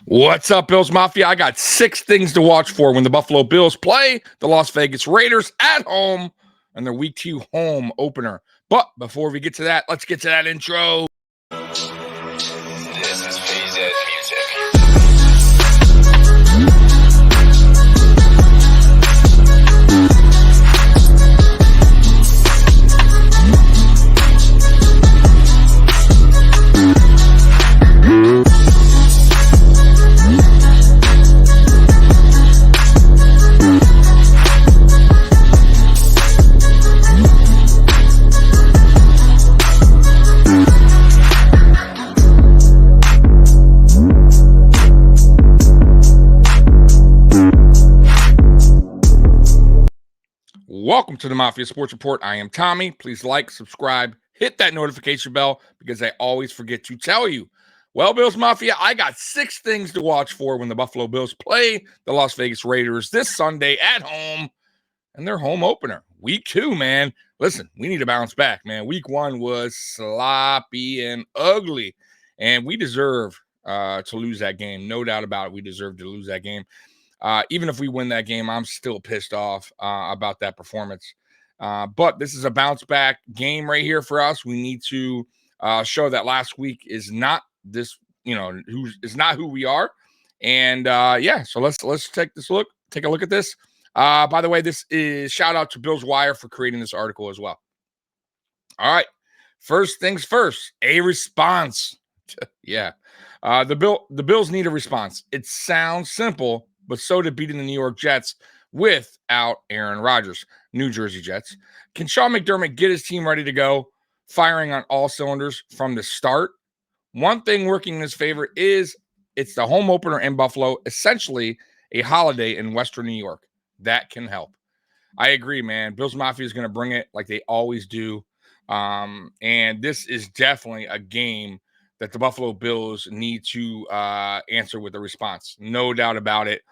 What's up, Bills Mafia? I got 6 things to watch for when the Buffalo Bills play the Las Vegas Raiders at home and their Week 2 home opener. But before we get to that, let's get to that intro. This is PZ Music. Welcome to the Mafia Sports Report. I am Tommy. Please like, subscribe, hit that notification bell because I always forget to tell you. Well, Bills Mafia, I got 6 things to watch for when the Buffalo Bills play the Las Vegas Raiders this Sunday at home and their home opener. Week 2, man. Listen, we need to bounce back, man. Week 1 was sloppy and ugly, and we deserve to lose that game. No doubt about it. We deserve to lose that game. Even if we win that game, I'm still pissed off about that performance. But this is a bounce back game right here for us. We need to show that last week is not this, is not who we are. And so let's take a look at this. By the way, this is shout out to Bills Wire for creating this article as well. All right. First things first, a response. Yeah. The Bills need a response. It sounds simple, but so did beating the New York Jets without Aaron Rodgers, New Jersey Jets. Can Sean McDermott get his team ready to go, firing on all cylinders from the start? One thing working in his favor is it's the home opener in Buffalo, essentially a holiday in Western New York. That can help. I agree, man. Bills Mafia is going to bring it like they always do. And this is definitely a game that the Buffalo Bills need to answer with a response. No doubt about it.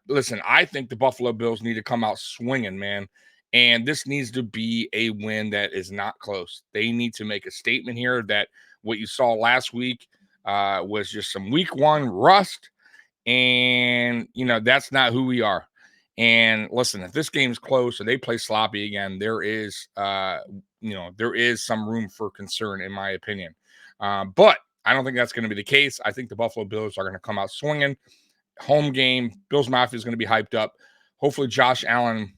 Listen, I think the Buffalo Bills need to come out swinging, man. And this needs to be a win that is not close. They need to make a statement here that what you saw last week was just some week 1 rust. And, that's not who we are. And listen, if this game's close or they play sloppy again, there is some room for concern, in my opinion. But I don't think that's going to be the case. I think the Buffalo Bills are going to come out swinging. Home game, Bills Mafia is going to be hyped up. Hopefully Josh Allen,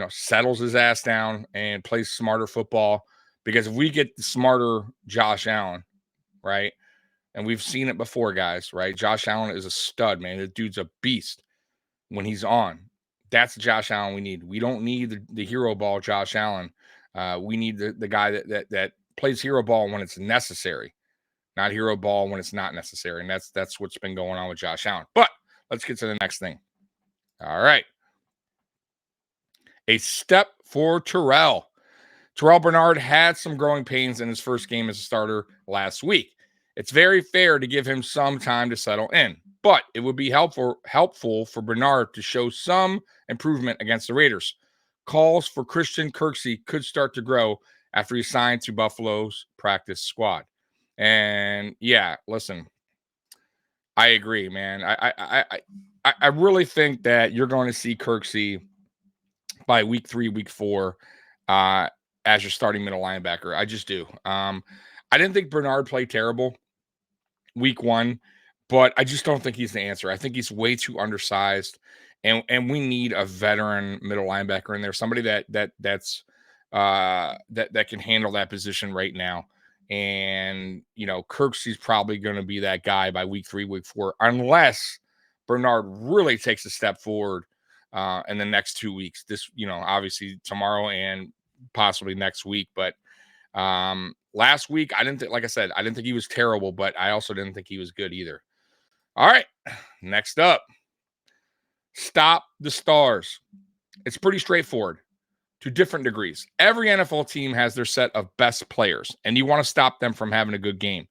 settles his ass down and plays smarter football. Because if we get the smarter Josh Allen, right, and we've seen it before, guys, right? Josh Allen is a stud, man. The dude's a beast when he's on. That's the Josh Allen we need. We don't need the hero ball Josh Allen. We need the guy that plays hero ball when it's necessary, not hero ball when it's not necessary. And that's what's been going on with Josh Allen. But let's get to the next thing. All right. A step for Terrell. Terrell Bernard had some growing pains in his first game as a starter last week. It's very fair to give him some time to settle in, but it would be helpful for Bernard to show some improvement against the Raiders. Calls for Christian Kirksey could start to grow after he signed to Buffalo's practice squad. And yeah, listen, I agree, man. I really think that you're going to see Kirksey by week 3, week 4, as your starting middle linebacker. I just do. I didn't think Bernard played terrible week 1, but I just don't think he's the answer. I think he's way too undersized, and we need a veteran middle linebacker in there, somebody that can handle that position right now. And Kirksey's probably going to be that guy by week 3, week 4, unless Bernard really takes a step forward in the next 2 weeks. This, obviously tomorrow and possibly next week. But last week, I didn't think he was terrible, but I also didn't think he was good either. All right, next up, stop the stars. It's pretty straightforward to different degrees. Every NFL team has their set of best players, and you want to stop them from having a good game.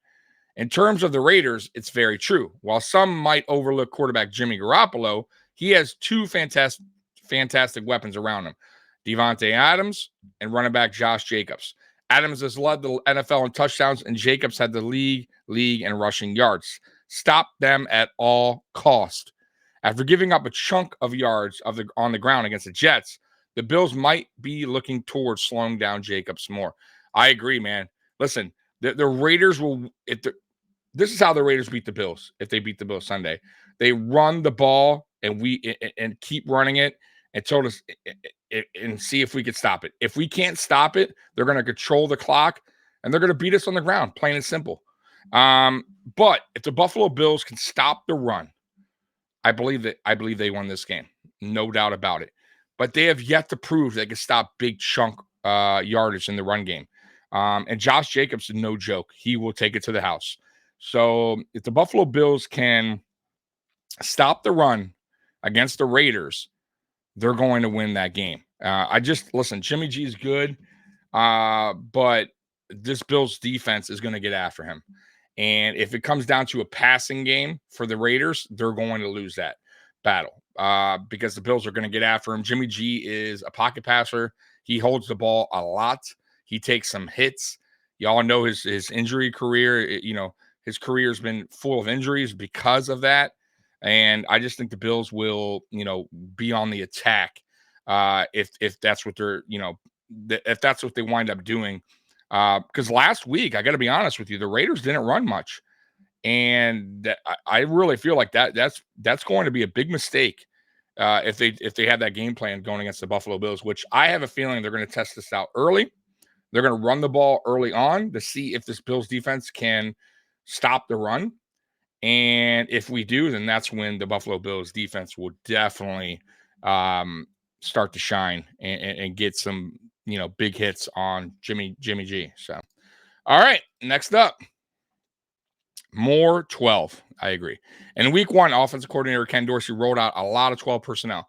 In terms of the Raiders, it's very true. While some might overlook quarterback Jimmy Garoppolo, he has 2 fantastic weapons around him, Devontae Adams and running back Josh Jacobs. Adams has led the NFL in touchdowns, and Jacobs had the league in rushing yards. Stop them at all cost. After giving up a chunk of yards on the ground against the Jets, the Bills might be looking towards slowing down Jacobs more. I agree, man. Listen, the Raiders will this is how the Raiders beat the Bills if they beat the Bills Sunday. They run the ball and keep running it until us and see if we could stop it. If we can't stop it, they're going to control the clock and they're going to beat us on the ground, plain and simple. But if the Buffalo Bills can stop the run, I believe they won this game, no doubt about it. But they have yet to prove they can stop big chunk yardage in the run game. And Josh Jacobs is no joke. He will take it to the house. So if the Buffalo Bills can stop the run against the Raiders, they're going to win that game. Listen, Jimmy G is good, but this Bills defense is going to get after him. And if it comes down to a passing game for the Raiders, they're going to lose that battle because the Bills are going to get after him. Jimmy G is a pocket passer. He holds the ball a lot. He takes some hits. Y'all know his injury career. His career has been full of injuries because of that. And I just think the Bills will, be on the attack if that's what they're, if that's what they wind up doing. Because last week, I got to be honest with you, the Raiders didn't run much, and I really feel like that's going to be a big mistake if they had that game plan going against the Buffalo Bills, which I have a feeling they're going to test this out early. They're going to run the ball early on to see if this Bills defense can stop the run. And if we do, then that's when the Buffalo Bills defense will definitely start to shine and get some, big hits on Jimmy G. So, all right, next up, more 12. I agree. And in week one, offensive coordinator Ken Dorsey rolled out a lot of 12 personnel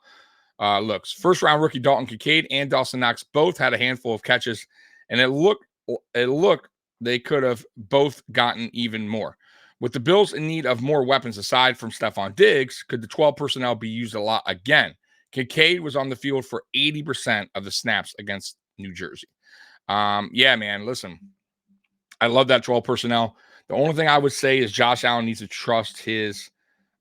looks. First round rookie Dalton Kincaid and Dawson Knox both had a handful of catches, and it looked they could have both gotten even more. With the Bills in need of more weapons aside from Stephon Diggs, could the 12 personnel be used a lot again? Kincaid was on the field for 80% of the snaps against New Jersey. Yeah, man, listen, I love that 12 personnel. The only thing I would say is Josh Allen needs to trust his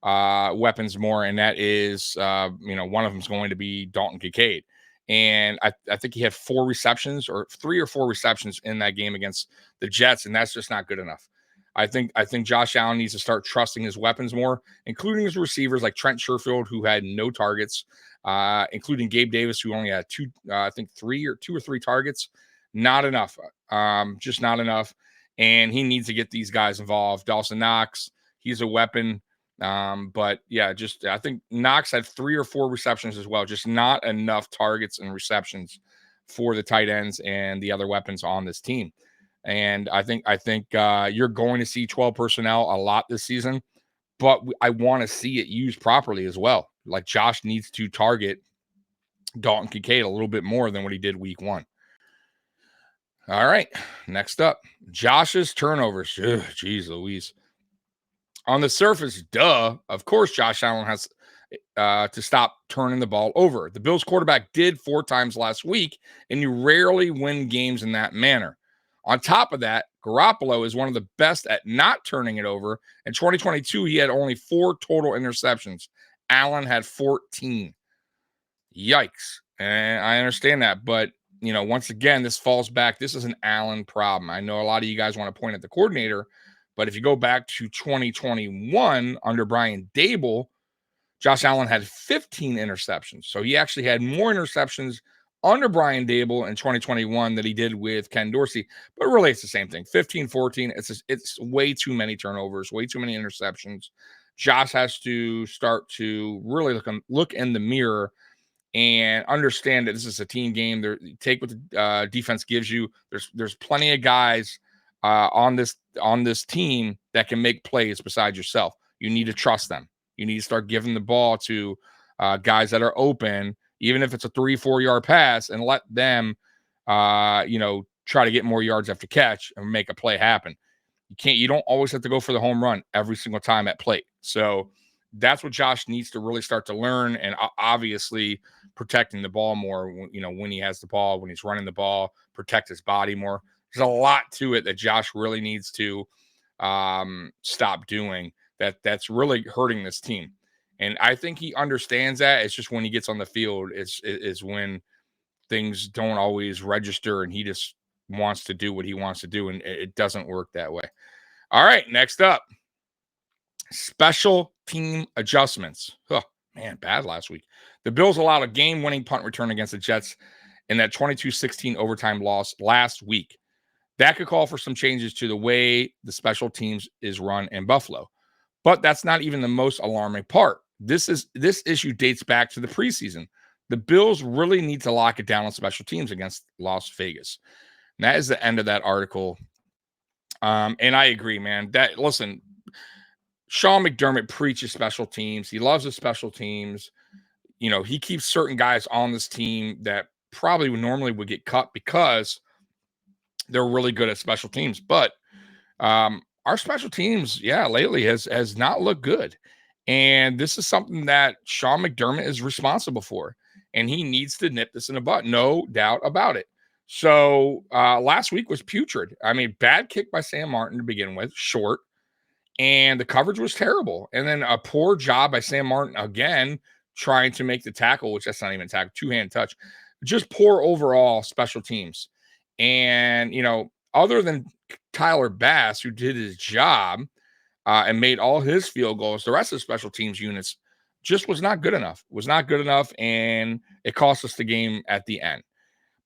weapons more, and that is, one of them is going to be Dalton Kincaid. And I think he had 3 or 4 receptions in that game against the Jets, and that's just not good enough. I think Josh Allen needs to start trusting his weapons more, including his receivers like Trent Sherfield, who had no targets, including Gabe Davis, who only had 2 or 3 targets. Not enough, just not enough. And he needs to get these guys involved. Dawson Knox, he's a weapon. But yeah, I think Knox had 3 or 4 receptions as well, just not enough targets and receptions for the tight ends and the other weapons on this team. And I think you're going to see 12 personnel a lot this season, but I want to see it used properly as well. Like Josh needs to target Dalton Kincaid a little bit more than what he did week 1. All right, next up, Josh's turnovers. Jeez Louise. On the surface, of course, Josh Allen has to stop turning the ball over. The Bills quarterback did 4 times last week, and you rarely win games in that manner. On top of that, Garoppolo is one of the best at not turning it over. In 2022, he had only 4 total interceptions. Allen had 14. Yikes. And I understand that, but once again, this falls back. This is an Allen problem. I know a lot of you guys want to point at the coordinator, but if you go back to 2021 under Brian Dable, Josh Allen had 15 interceptions. So he actually had more interceptions under Brian Dable in 2021 than he did with Ken Dorsey. But really, it's the same thing. 15, 14. It's way too many turnovers, way too many interceptions. Josh has to start to really look in the mirror and understand that this is a team game. Take what the defense gives you. There's plenty of guys on this team that can make plays besides yourself. You need to trust them. You need to start giving the ball to guys that are open, even if it's a 3-4 yard pass, and let them, try to get more yards after catch and make a play happen. You don't always have to go for the home run every single time at plate. So that's what Josh needs to really start to learn, and obviously protecting the ball more. When he has the ball, when he's running the ball, protect his body more. There's a lot to it that Josh really needs to stop doing that's really hurting this team. And I think he understands that. It's just when he gets on the field, is when things don't always register, and he just wants to do what he wants to do, and it doesn't work that way. All right, next up, special team adjustments. Oh, man, bad last week. The Bills allowed a game-winning punt return against the Jets in that 22-16 overtime loss last week. That could call for some changes to the way the special teams is run in Buffalo. But that's not even the most alarming part. This issue dates back to the preseason. The Bills really need to lock it down on special teams against Las Vegas. And that is the end of that article. And I agree, man. Listen, Sean McDermott preaches special teams. He loves the special teams. He keeps certain guys on this team that probably normally would get cut because they're really good at special teams. But our special teams, lately has not looked good. And this is something that Sean McDermott is responsible for. And he needs to nip this in the butt. No doubt about it. So last week was putrid. I mean, bad kick by Sam Martin to begin with, short. And the coverage was terrible. And then a poor job by Sam Martin again, trying to make the tackle, which that's not even a tackle, two-hand touch. Just poor overall special teams. And, other than Tyler Bass, who did his job and made all his field goals, the rest of the special teams units just was not good enough. And it cost us the game at the end.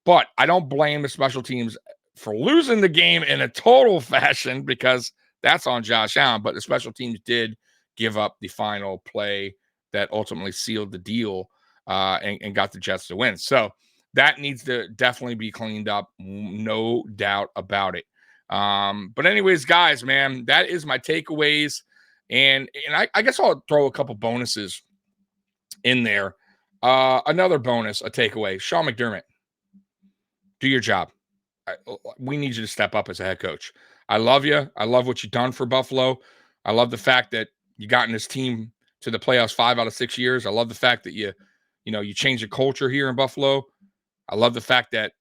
But I don't blame the special teams for losing the game in a total fashion, because that's on Josh Allen. But the special teams did give up the final play that ultimately sealed the deal and got the Jets to win. So that needs to definitely be cleaned up, no doubt about it. But anyways, guys, man, that is my takeaways. And I guess I'll throw a couple bonuses in there. Another bonus, a takeaway. Sean McDermott, do your job. We need you to step up as a head coach. I love you. I love what you've done for Buffalo. I love the fact that you gotten this team to the playoffs 5 out of 6 years. I love the fact that you changed the culture here in Buffalo. I love the fact that,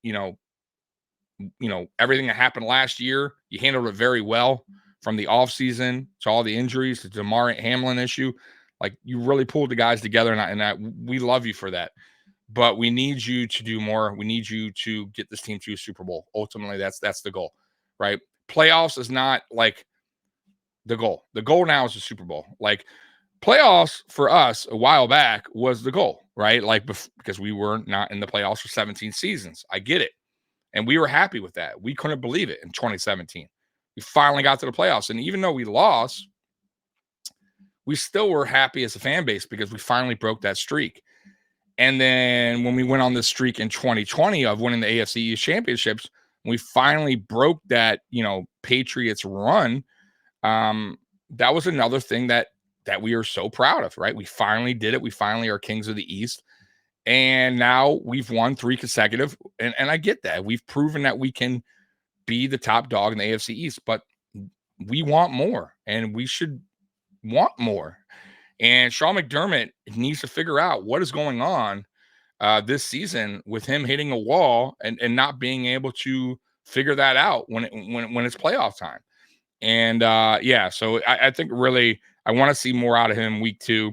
everything that happened last year, you handled it very well, from the offseason to all the injuries to Damar Hamlin issue. Like, you really pulled the guys together, and we love you for that. But we need you to do more. We need you to get this team to a Super Bowl. Ultimately, that's the goal, right? Playoffs is not like the goal. The goal now is the Super Bowl. Like, playoffs for us a while back was the goal, right? Like, because we were not in the playoffs for 17 seasons. I get it. And we were happy with that. We couldn't believe it in 2017. We finally got to the playoffs. And even though we lost, we still were happy as a fan base because we finally broke that streak. And then when we went on this streak in 2020 of winning the AFC East championships, we finally broke that, Patriots run. That was another thing that we are so proud of, right? We finally did it. We finally are kings of the East. And now we've won 3 consecutive. And I get that. We've proven that we can be the top dog in the AFC East, but we want more, and we should want more. And Sean McDermott needs to figure out what is going on this season with him hitting a wall and not being able to figure that out when it's playoff time. And so I think really I want to see more out of him week 2.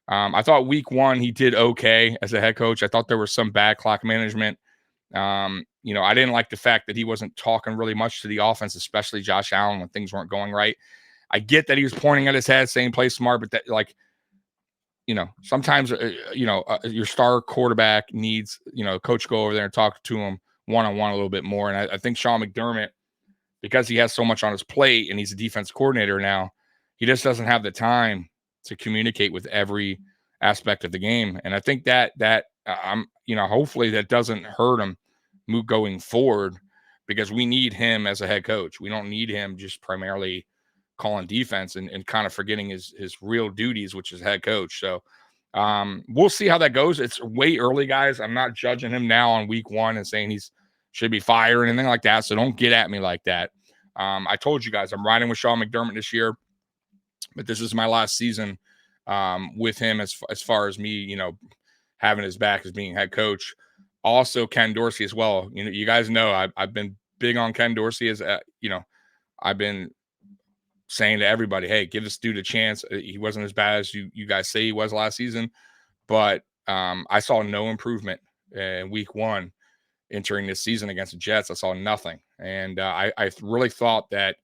I thought week 1 he did okay as a head coach. I thought there was some bad clock management. I didn't like the fact that he wasn't talking really much to the offense, especially Josh Allen, when things weren't going right. I get that he was pointing at his head saying play smart, but that, sometimes, your star quarterback needs, coach go over there and talk to him one-on-one a little bit more. And I think Sean McDermott, because he has so much on his plate and he's a defense coordinator now, he just doesn't have the time to communicate with every aspect of the game. And I think that hopefully that doesn't hurt him going forward, because we need him as a head coach. We don't need him just primarily calling defense and kind of forgetting his real duties, which is head coach. So we'll see how that goes. It's way early, guys. I'm not judging him now on week 1 and saying he's should be fired or anything like that. So don't get at me like that. I told you guys I'm riding with Sean McDermott this year, but this is my last season with him as far as me, having his back as being head coach. Also Ken Dorsey as well. You guys know I've been big on Ken Dorsey as I've been saying to everybody, hey, give this dude a chance. He wasn't as bad as you guys say he was last season, but I saw no improvement in week one entering this season against the Jets. I saw nothing. And I really thought that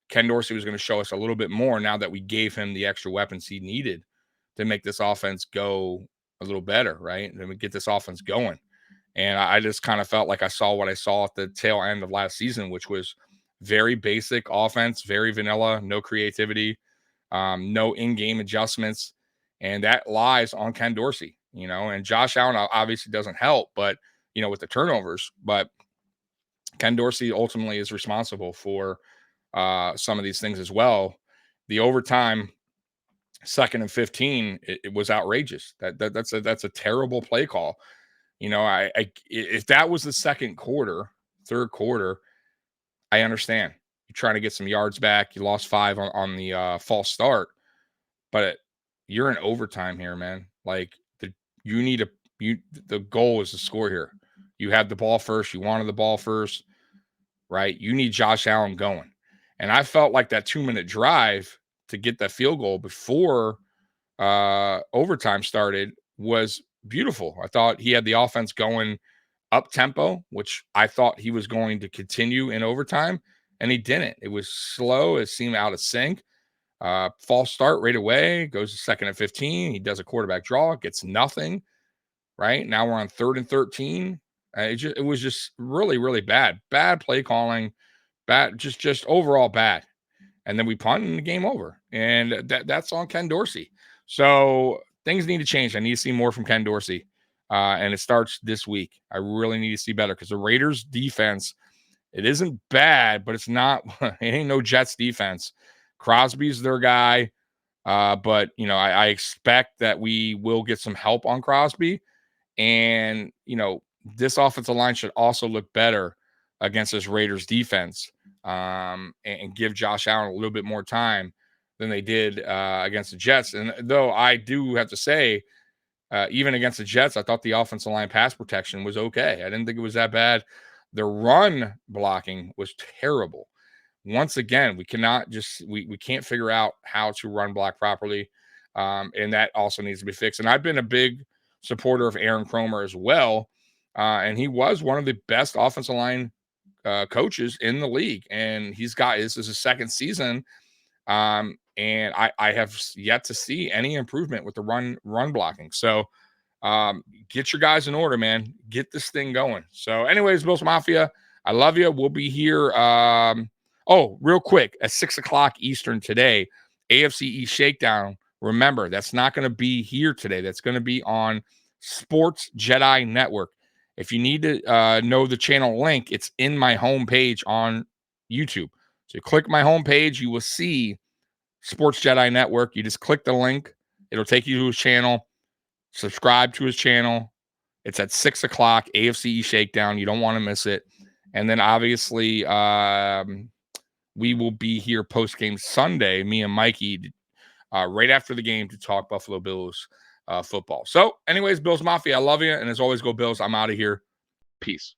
Ken Dorsey was going to show us a little bit more now that we gave him the extra weapons he needed to make this offense go a little better, right? And then we get this offense going. And I just kind of felt like I saw what I saw at the tail end of last season, which was very basic offense, very vanilla, no creativity, no in-game adjustments. And that lies on Ken Dorsey, and Josh Allen obviously doesn't help, but, with the turnovers. But Ken Dorsey ultimately is responsible for some of these things as well. The overtime 2nd and 15, it was outrageous. That's a terrible play call. If that was the second quarter, third quarter, I understand. You're trying to get some yards back. You lost 5 on the false start, but you're in overtime here, man. Like the goal is to score here. You had the ball first. You wanted the ball first, right? You need Josh Allen going. And I felt like that 2-minute drive to get that field goal before overtime started was beautiful. I thought he had the offense going up tempo, which I thought he was going to continue in overtime, and he didn't. It was slow. It seemed out of sync. False start right away, goes to 2nd and 15. He does a quarterback draw, gets nothing, right? Now we're on 3rd and 13. It was just really, really bad. Bad play calling, bad, just overall bad. And then we punt and the game over. And that's on Ken Dorsey. So things need to change. I need to see more from Ken Dorsey. And it starts this week. I really need to see better because the Raiders defense, it isn't bad, but it's not, it ain't no Jets defense. Crosby's their guy. But, I expect that we will get some help on Crosby. And, this offensive line should also look better against this Raiders defense, and give Josh Allen a little bit more time than they did against the Jets. And though I do have to say, even against the Jets, I thought the offensive line pass protection was okay. I didn't think it was that bad. The run blocking was terrible. Once again, we cannot just we can't figure out how to run block properly, and that also needs to be fixed. And I've been a big supporter of Aaron Kromer as well, and he was one of the best offensive line coaches in the league, and this is his second season, and I have yet to see any improvement with the run blocking. So get your guys in order, man. Get this thing going. So anyways, Bills Mafia, I love you. We'll be here real quick at 6:00 Eastern today, AFC East Shakedown. Remember, that's not going to be here today. That's going to be on Sports Jedi Network. If you need to know the channel link, it's in my homepage on YouTube. So you click my homepage, you will see Sports Jedi Network. You just click the link. It'll take you to his channel. Subscribe to his channel. It's at 6:00, AFC Shakedown. You don't want to miss it. And then obviously we will be here post-game Sunday, me and Mikey, right after the game to talk Buffalo Bills football. So anyways, Bills Mafia, I love you. And as always, go Bills. I'm out of here. Peace.